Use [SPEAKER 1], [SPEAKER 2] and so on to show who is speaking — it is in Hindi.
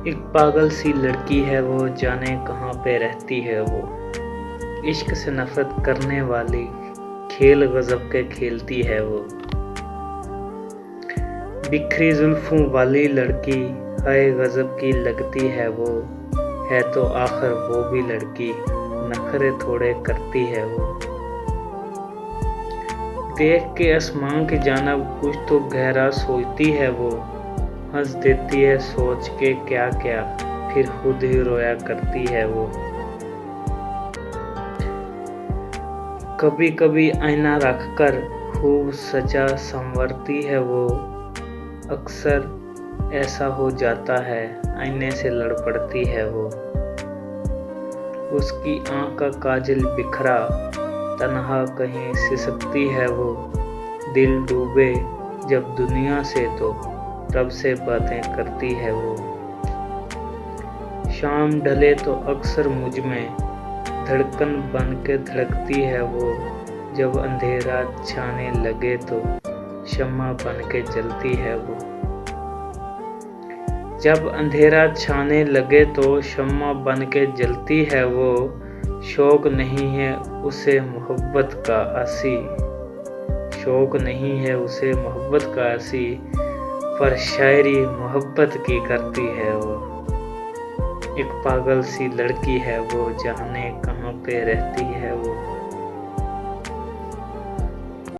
[SPEAKER 1] एक पागल सी लड़की है वो, जाने कहाँ पे रहती है वो। इश्क से नफरत करने वाली, खेल गजब के खेलती है वो। बिखरी जुल्फों वाली लड़की, हाय गजब की लगती है वो। है तो आखिर वो भी लड़की, नखरे थोड़े करती है वो। देख के आसमां की जानब कुछ तो गहरा सोचती है वो। हंस देती है सोच के क्या क्या, फिर खुद ही रोया करती है वो। कभी कभी आईना रखकर खूब सजा संवरती है वो। अक्सर ऐसा हो जाता है, आईने से लड़ पड़ती है वो। उसकी आँख का काजल बिखरा, तन्हा कहीं सिसकती है वो। दिल डूबे जब दुनिया से तो रब से बातें करती है वो। शाम ढले तो अक्सर मुझ में धड़कन बन के धड़कती है वो। जब अंधेरा छाने लगे तो शम्मा बन के जलती है वो। जब अंधेरा छाने लगे तो शम्मा बन के जलती है वो। शौक नहीं है उसे मोहब्बत का आसी, शौक नहीं है उसे मोहब्बत का आसी, पर शायरी मोहब्बत की करती है वो। एक पागल सी लड़की है वो, जाने कहाँ पे रहती है वो।